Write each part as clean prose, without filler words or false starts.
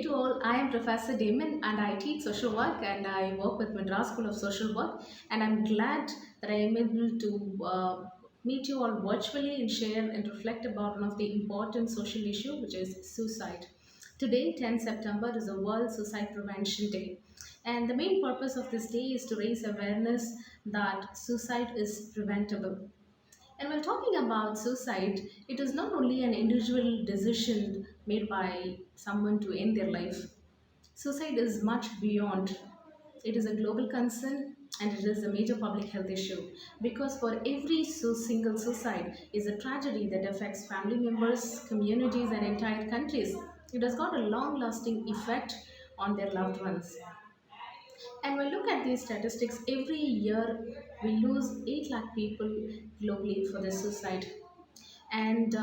to all. I am Professor Damon and I teach social work and I work with Madras School of Social Work. And I'm glad that I am able to meet you all virtually and share and reflect about one of the important social issue, which is suicide. Today, 10 September, is a World Suicide Prevention Day. And the main purpose of this day is to raise awareness that suicide is preventable. And when talking about suicide, it is not only an individual decision made by someone to end their life. Suicide is much beyond. It is a global concern and it is a major public health issue because for every single suicide is a tragedy that affects family members, communities, and entire countries. It has got a long lasting effect on their loved ones. And when we look at these statistics, every year we lose 8 lakh people globally for the suicide. And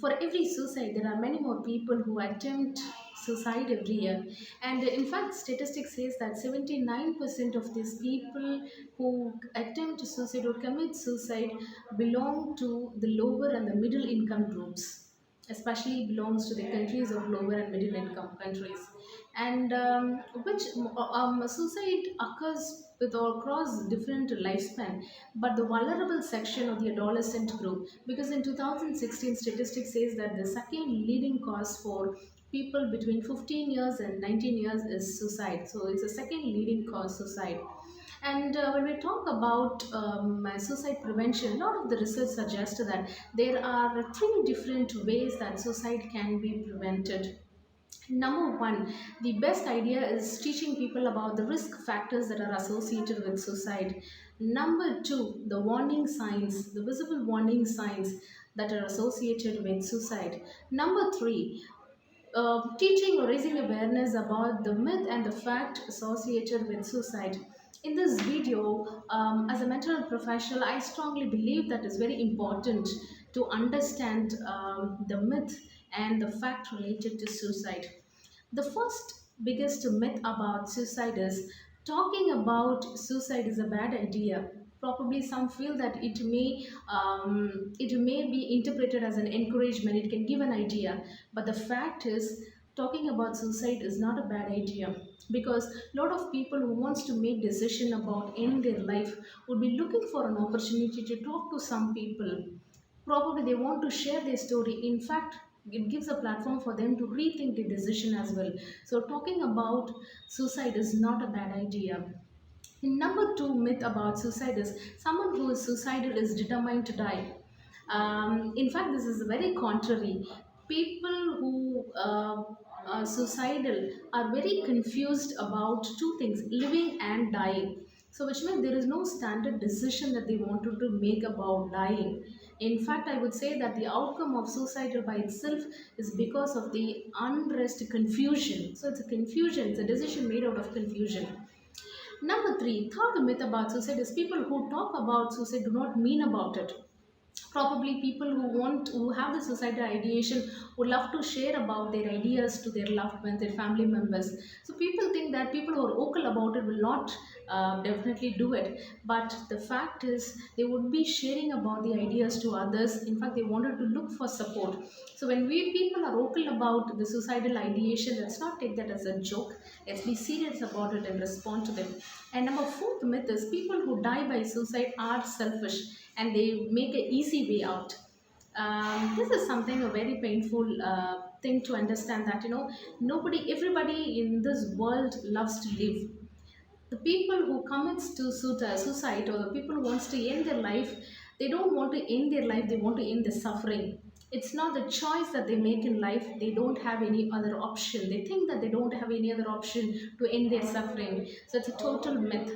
for every suicide, there are many more people who attempt suicide every year. And in fact, statistics says that 79% of these people who attempt suicide or commit suicide belong to the lower and the middle income groups, especially belongs to the countries of lower and middle income countries, and which suicide occurs with or across different lifespan, but the vulnerable section of the adolescent group, because in 2016 statistics says that the second leading cause for people between 15 years and 19 years is suicide. So it's the second leading cause, suicide. And when we talk about suicide prevention, a lot of the research suggests that there are three different ways that suicide can be prevented. Number one, the best idea is teaching people about the risk factors that are associated with suicide. Number two, the warning signs, the visible warning signs that are associated with suicide. Number three, teaching or raising awareness about the myth and the fact associated with suicide. In this video, as a mental health professional, I strongly believe that it's very important to understand the myth and the fact related to suicide. The first biggest myth about suicide is talking about suicide is a bad idea. Probably some feel that it may be interpreted as an encouragement. It can give an idea, but the fact is, talking about suicide is not a bad idea because a lot of people who wants to make decision about end their life would be looking for an opportunity to talk to some people. Probably they want to share their story. In fact, it gives a platform for them to rethink the decision as well. So talking about suicide is not a bad idea. Number two myth about suicide is someone who is suicidal is determined to die. In fact, this is very contrary. People who are suicidal are very confused about two things, living and dying. So, which means there is no standard decision that they wanted to make about dying. In fact, I would say that the outcome of suicidal by itself is because of the unrest, confusion. So, it's a confusion, it's a decision made out of confusion. Number three, third myth about suicide is people who talk about suicide do not mean about it. Probably people who have the suicidal ideation would love to share about their ideas to their loved ones, their family members. So people think that people who are vocal about it will not definitely do it, but the fact is they would be sharing about the ideas to others. In fact, they wanted to look for support. So when we people are vocal about the suicidal ideation, let's not take that as a joke. Let's be serious about it and respond to them. And number fourth myth is people who die by suicide are selfish and they make an easy way out. This is something a very painful thing to understand, that everybody in this world loves to live. The people who commits to suicide, or the people who wants to end their life, they don't want to end their life, they want to end the suffering. It's not the choice that they make in life. They don't have any other option. They think that they don't have any other option to end their suffering. So it's a total myth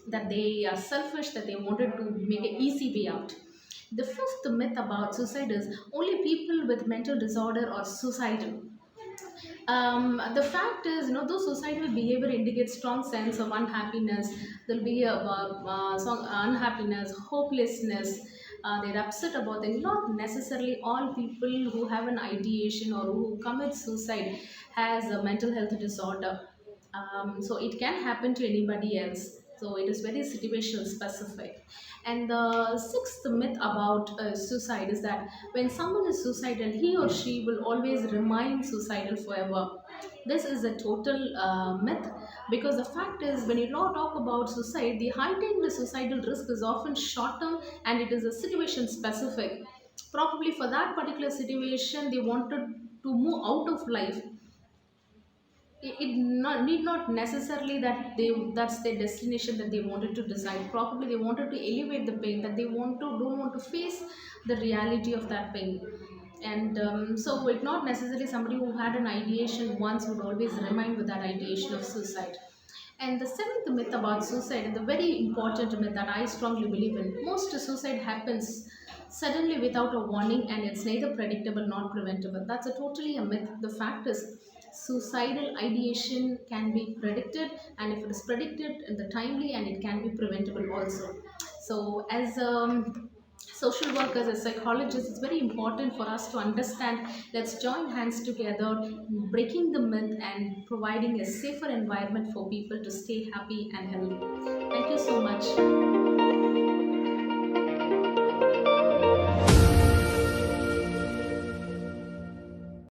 that they are selfish, that they wanted to make an easy way out. The fifth myth about suicide is only people with mental disorder are suicidal. The fact is, though suicidal behavior indicates strong sense of unhappiness, there'll be some unhappiness, hopelessness. They're upset about things. Not necessarily all people who have an ideation or who commit suicide has a mental health disorder. So it can happen to anybody else. So it is very situational specific. And the sixth myth about suicide is that when someone is suicidal, he or she will always remain suicidal forever. This is a total myth, because the fact is, when you talk about suicide, the heightened suicidal risk is often short term and it is a situation specific. Probably for that particular situation, they wanted to move out of life. It not, need not necessarily that that's their destination that they wanted to decide. Probably they wanted to elevate the pain, that they don't want to face the reality of that pain. And so it's not necessarily somebody who had an ideation once would always remain with that ideation of suicide. And the seventh myth about suicide, and the very important myth that I strongly believe in, most suicide happens suddenly without a warning, and it's neither predictable nor preventable. That's a totally a myth. The fact is, suicidal ideation can be predicted, and if it is predicted in the timely, and it can be preventable also. So, as social workers, as psychologists, it's very important for us to understand. Let's join hands together, breaking the myth and providing a safer environment for people to stay happy and healthy. Thank you so much.